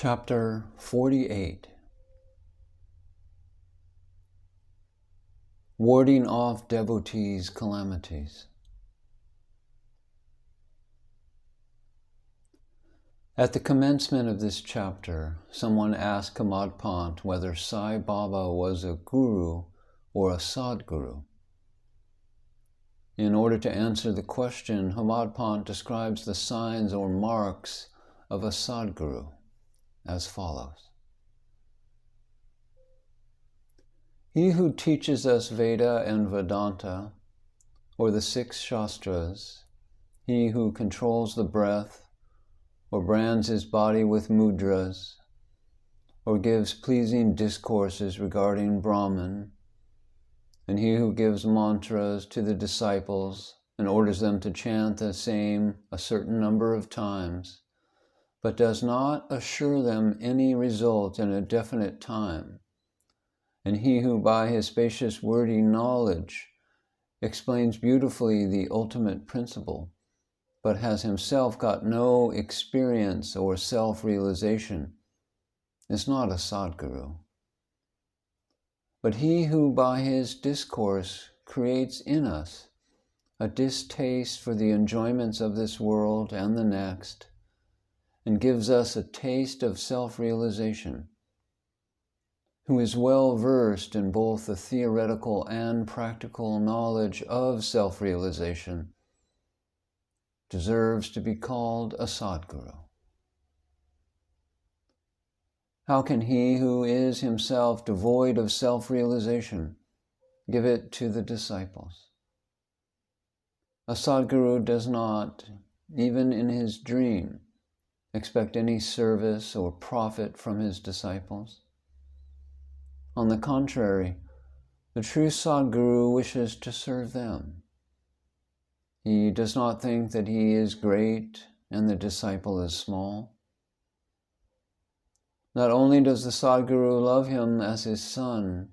Chapter 48. Warding off devotees' calamities. At the commencement of this chapter, someone asked Hemadpant whether Sai Baba was a guru or a sadguru. In order to answer the question, Hemadpant describes the signs or marks of a sadguru as follows. He who teaches us Veda and Vedanta, or the 6 Shastras, he who controls the breath, or brands his body with mudras, or gives pleasing discourses regarding Brahman, and he who gives mantras to the disciples and orders them to chant the same a certain number of times, but does not assure them any result in a definite time, and he who by his spacious wordy knowledge explains beautifully the ultimate principle, but has himself got no experience or self-realization, is not a sadguru. But he who by his discourse creates in us a distaste for the enjoyments of this world and the next, and gives us a taste of self-realization, who is well versed in both the theoretical and practical knowledge of self-realization, deserves to be called a sadguru. How can he who is himself devoid of self-realization give it to the disciples? A sadguru does not, even in his dream, expect any service or profit from his disciples. On the contrary, the true sadguru wishes to serve them. He does not think that he is great and the disciple is small. Not only does the sadguru love him as his son,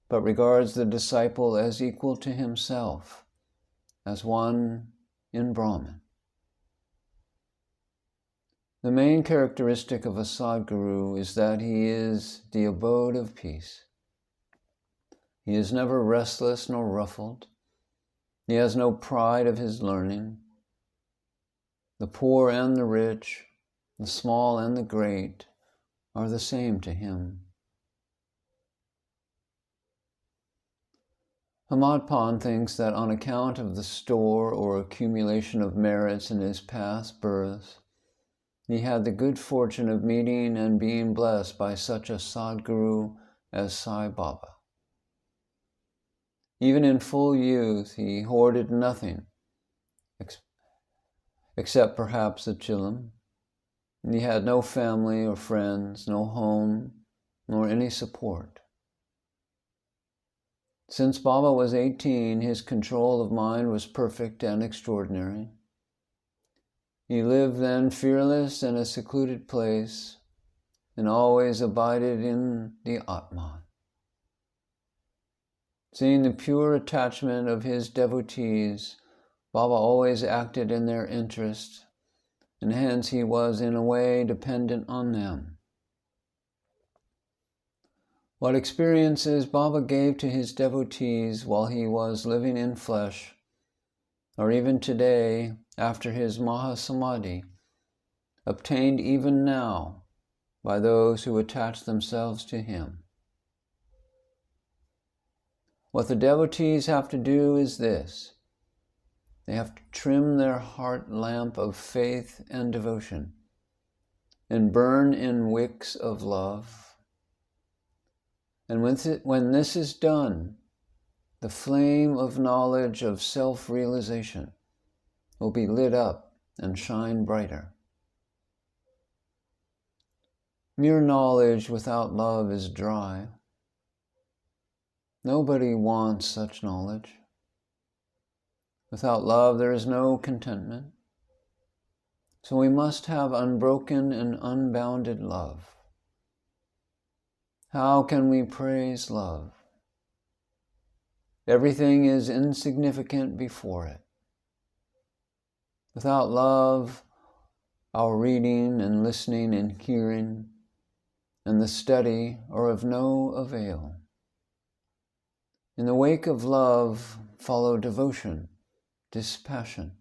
but regards the disciple as equal to himself, as one in Brahman. The main characteristic of a sadguru is that he is the abode of peace. He is never restless nor ruffled. He has no pride of his learning. The poor and the rich, the small and the great, are the same to him. Hemadpant thinks that on account of the store or accumulation of merits in his past births, he had the good fortune of meeting and being blessed by such a sadguru as Sai Baba. Even in full youth, he hoarded nothing, except perhaps a chillum. He had no family or friends, no home, nor any support. Since Baba was 18, his control of mind was perfect and extraordinary. He lived then fearless in a secluded place and always abided in the Atman. Seeing the pure attachment of his devotees, Baba always acted in their interest, and hence he was in a way dependent on them. What experiences Baba gave to his devotees while he was living in flesh, or even today, after his Mahasamadhi, obtained even now by those who attach themselves to him. What the devotees have to do is this. They have to trim their heart lamp of faith and devotion and burn in wicks of love. And when this is done, the flame of knowledge of self-realization will be lit up and shine brighter. Mere knowledge without love is dry. Nobody wants such knowledge. Without love, there is no contentment. So we must have unbroken and unbounded love. How can we praise love? Everything is insignificant before it. Without love, our reading and listening and hearing and the study are of no avail. In the wake of love follow devotion, dispassion,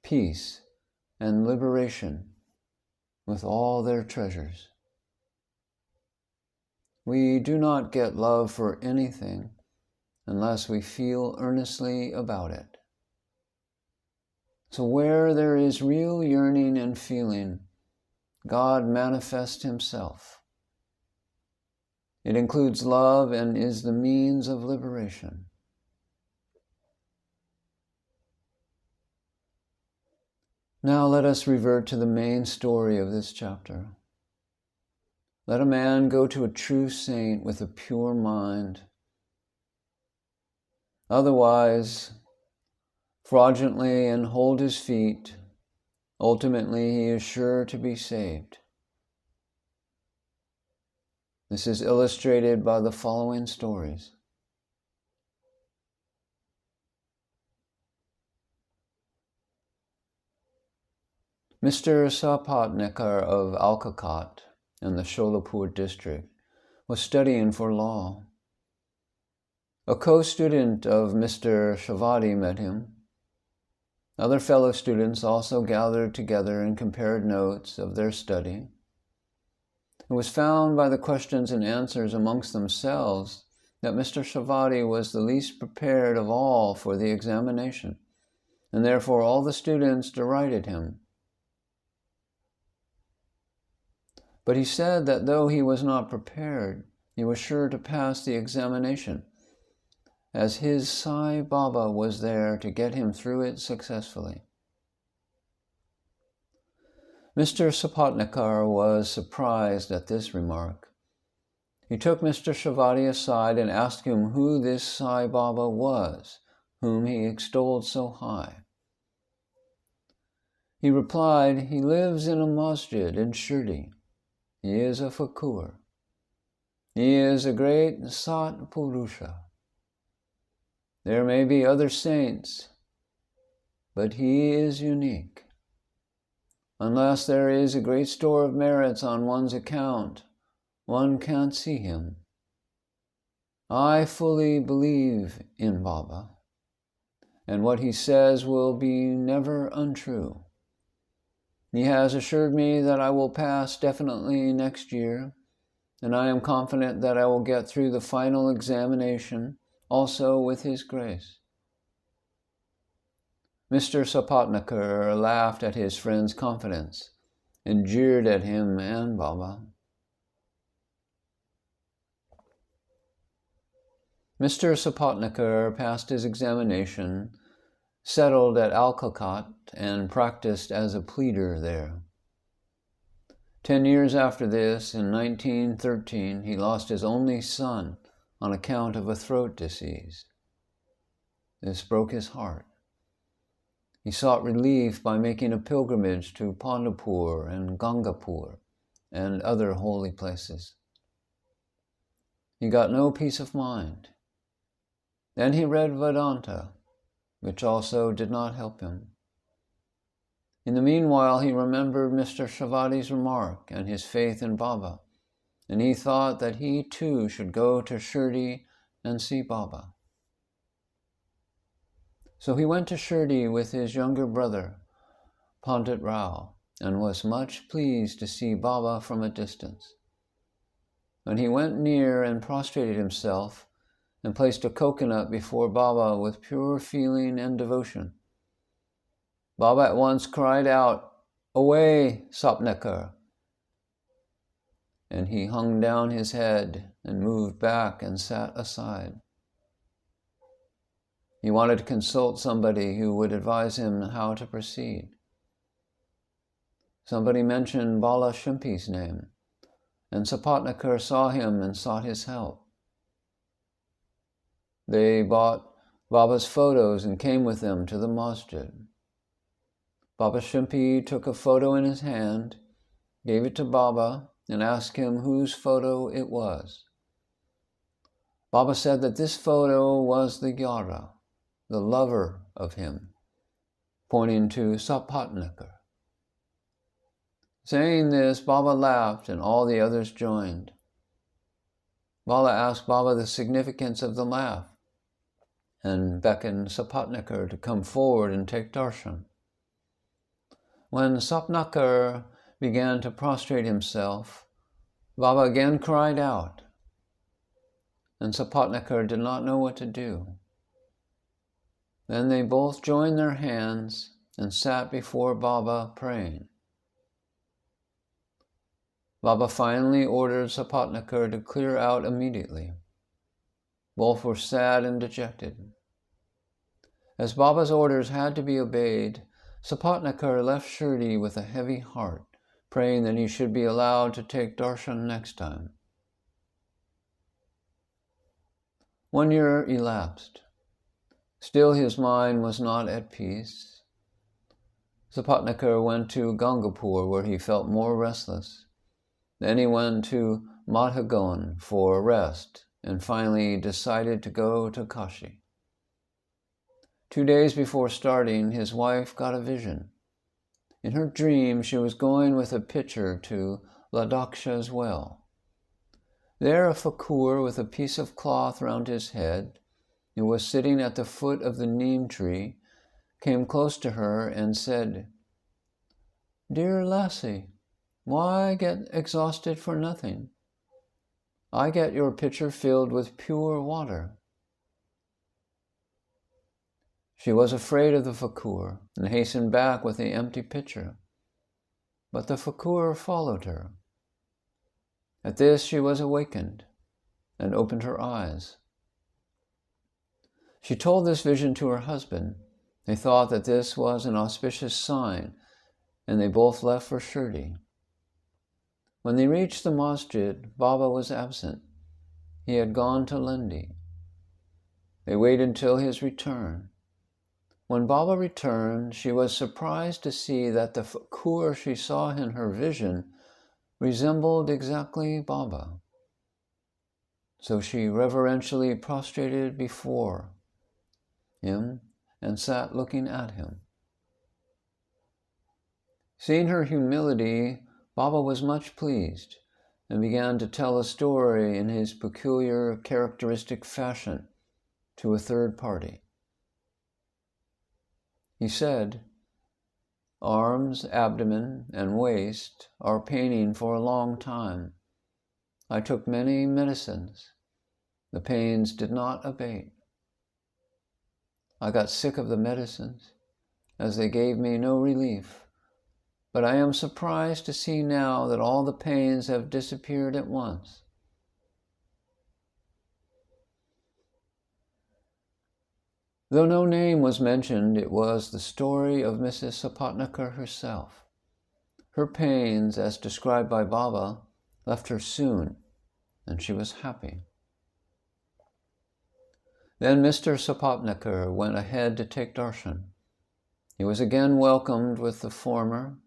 peace, and liberation with all their treasures. We do not get love for anything unless we feel earnestly about it. So where there is real yearning and feeling, God manifests Himself. It includes love and is the means of liberation. Now let us revert to the main story of this chapter. Let a man go to a true saint with a pure mind. Otherwise, fraudulently and hold his feet, ultimately he is sure to be saved. This is illustrated by the following stories. Mr. Sapatnekar of Alkakat in the Sholapur district was studying for law. A co-student of Mr. Shavadi met him. Other fellow students also gathered together and compared notes of their study. It was found by the questions and answers amongst themselves that Mr. Shavadi was the least prepared of all for the examination, and therefore all the students derided him. But he said that though he was not prepared, he was sure to pass the examination, as his Sai Baba was there to get him through it successfully. Mr. Sapatnekar was surprised at this remark. He took Mr. Shavadi aside and asked him who this Sai Baba was, whom he extolled so high. He replied, he lives in a masjid in Shirdi. He is a fakur. He is a great Sat Purusha. There may be other saints, but he is unique. Unless there is a great store of merits on one's account, one can't see him. I fully believe in Baba, and what he says will be never untrue. He has assured me that I will pass definitely next year, and I am confident that I will get through the final examination also with his grace. Mr. Sapatnekar laughed at his friend's confidence and jeered at him and Baba. Mr. Sapatnekar passed his examination, settled at Alkakat, and practiced as a pleader there. 10 years after this, in 1913, he lost his only son on account of a throat disease. This broke his heart. He sought relief by making a pilgrimage to Pandharpur and Gangapur and other holy places. He got no peace of mind. Then he read Vedanta, which also did not help him. In the meanwhile, he remembered Mr. Shavadi's remark and his faith in Baba, and he thought that he too should go to Shirdi and see Baba. So he went to Shirdi with his younger brother, Pandit Rao, and was much pleased to see Baba from a distance. When he went near and prostrated himself and placed a coconut before Baba with pure feeling and devotion, Baba at once cried out, "Away, Sapnekar!" And he hung down his head and moved back and sat aside. He wanted to consult somebody who would advise him how to proceed. Somebody mentioned Bala Shimpi's name, and Sapatnekar saw him and sought his help. They bought Baba's photos and came with them to the masjid. Baba Shimpi took a photo in his hand, gave it to Baba, and asked him whose photo it was. Baba said that this photo was the Yara, the lover of him, pointing to Sapatnekar. Saying this, Baba laughed and all the others joined. Bala asked Baba the significance of the laugh and beckoned Sapatnakar to come forward and take darshan. When Sapnakar began to prostrate himself, Baba again cried out, and Sapatnakar did not know what to do. Then they both joined their hands and sat before Baba praying. Baba finally ordered Sapatnakar to clear out immediately. Both were sad and dejected. As Baba's orders had to be obeyed, Sapatnakar left Shirdi with a heavy heart, praying that he should be allowed to take darshan next time. 1 year elapsed. Still his mind was not at peace. Sapatnakar went to Gangapur, where he felt more restless. Then he went to Madhagon for rest and finally decided to go to Kashi. 2 days before starting, his wife got a vision. In her dream, she was going with a pitcher to Ladaksha's well. There a fakur with a piece of cloth round his head, who was sitting at the foot of the neem tree, came close to her and said, "Dear lassie, why get exhausted for nothing? I get your pitcher filled with pure water." She was afraid of the fakur and hastened back with the empty pitcher, but the fakur followed her. At this she was awakened and opened her eyes. She told this vision to her husband. They thought that this was an auspicious sign, and they both left for Shirdi. When they reached the masjid, Baba was absent. He had gone to Lendi. They waited till his return. When Baba returned, she was surprised to see that the fakur she saw in her vision resembled exactly Baba. So she reverentially prostrated before him and sat looking at him. Seeing her humility, Baba was much pleased and began to tell a story in his peculiar, characteristic fashion to a third party. He said, "Arms, abdomen, and waist are paining for a long time. I took many medicines. The pains did not abate. I got sick of the medicines, as they gave me no relief, but I am surprised to see now that all the pains have disappeared at once. Though no name was mentioned, it was the story of Mrs. Sapatnakar herself. Her pains, as described by Baba, left her soon, and she was happy. Then Mr. Sapatnakar went ahead to take darshan. He was again welcomed with the former.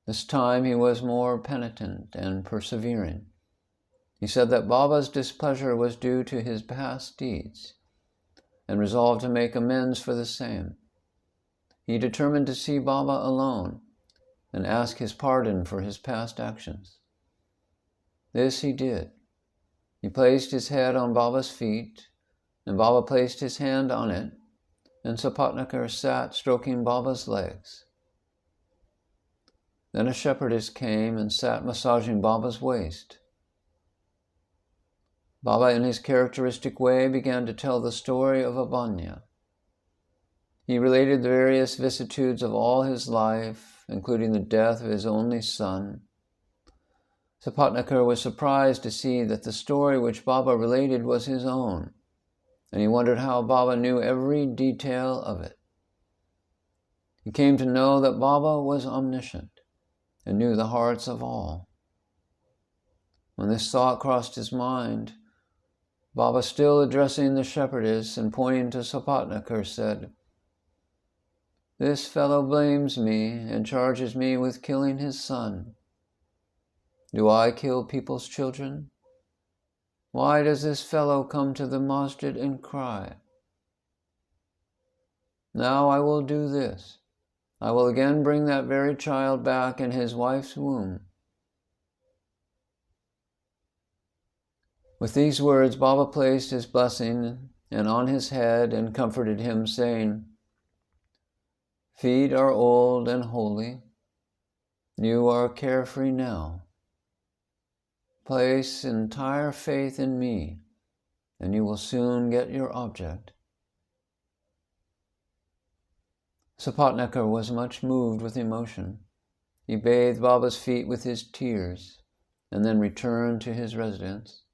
This time he was more penitent and persevering. He said that Baba's displeasure was due to his past deeds, and resolved to make amends for the same. He determined to see Baba alone and ask his pardon for his past actions. This he did. He placed his head on Baba's feet, and Baba placed his hand on it, and Sapatnakar sat stroking Baba's legs. Then a shepherdess came and sat massaging Baba's waist. Baba, in his characteristic way, began to tell the story of Abhanya. He related the various vicissitudes of all his life, including the death of his only son. Sapatnakar was surprised to see that the story which Baba related was his own, and he wondered how Baba knew every detail of it. He came to know that Baba was omniscient and knew the hearts of all. When this thought crossed his mind, Baba, still addressing the shepherdess and pointing to Sapatnakar, said, "This fellow blames me and charges me with killing his son. Do I kill people's children? Why does this fellow come to the masjid and cry? Now I will do this. I will again bring that very child back in his wife's womb. With these words, Baba placed his blessing on his head and comforted him, saying, "Feet are old and holy. You are carefree now. Place entire faith in me, and you will soon get your object." Sapatnakar was much moved with emotion. He bathed Baba's feet with his tears and then returned to his residence.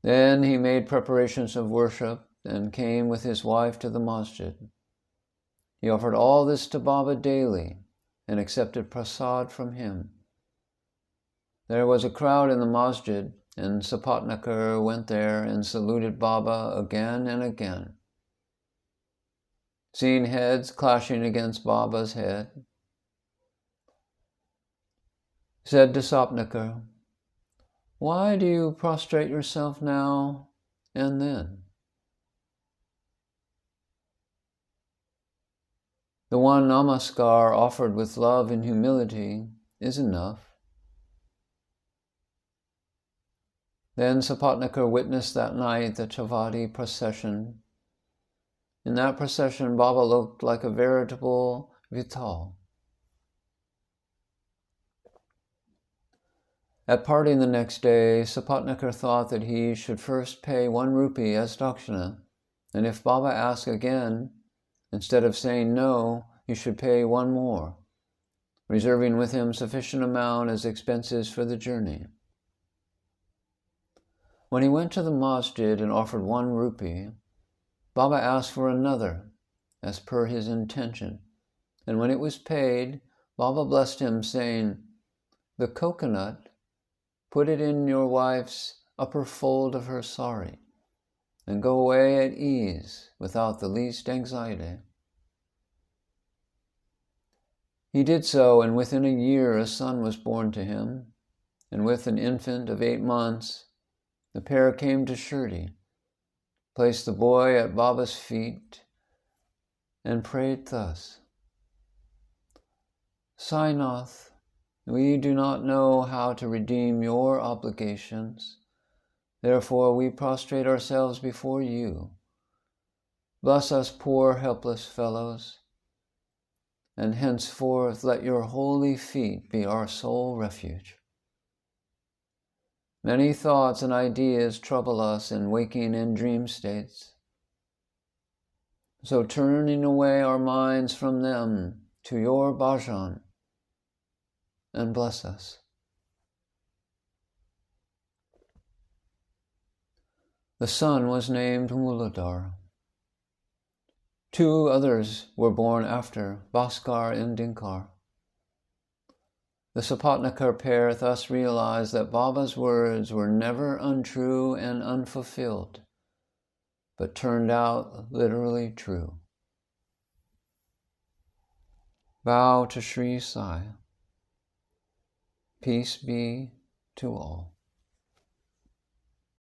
Then he made preparations of worship and came with his wife to the masjid. He offered all this to Baba daily and accepted prasad from him. There was a crowd in the masjid, and Sapatnakar went there and saluted Baba again and again. Seeing heads clashing against Baba's head, said to Sapatnakar, "Why do you prostrate yourself now and then? The one namaskar offered with love and humility is enough." Then Sapatnakar witnessed that night the Chavadi procession. In that procession, Baba looked like a veritable Vital. At parting the next day, Sapatnakar thought that he should first pay 1 rupee as dakshina, and if Baba asked again, instead of saying no, he should pay 1 more, reserving with him sufficient amount as expenses for the journey. When he went to the masjid and offered 1 rupee, Baba asked for another, as per his intention, and when it was paid, Baba blessed him, saying, "The coconut, put it in your wife's upper fold of her sari, and go away at ease without the least anxiety." He did so, and within a year a son was born to him, and with an infant of 8 months, the pair came to Shirdi, placed the boy at Baba's feet, and prayed thus: "Sainath, we do not know how to redeem your obligations. Therefore we prostrate ourselves before you. Bless us poor helpless fellows, and henceforth let your holy feet be our sole refuge. Many thoughts and ideas trouble us in waking and dream states. So turning away our minds from them to your bhajan, and bless us." The son was named Muladhar. 2 others were born after, Bhaskar and Dinkar. The Sapatnakar pair thus realized that Baba's words were never untrue and unfulfilled, but turned out literally true. Bow to Sri Sai. Peace be to all.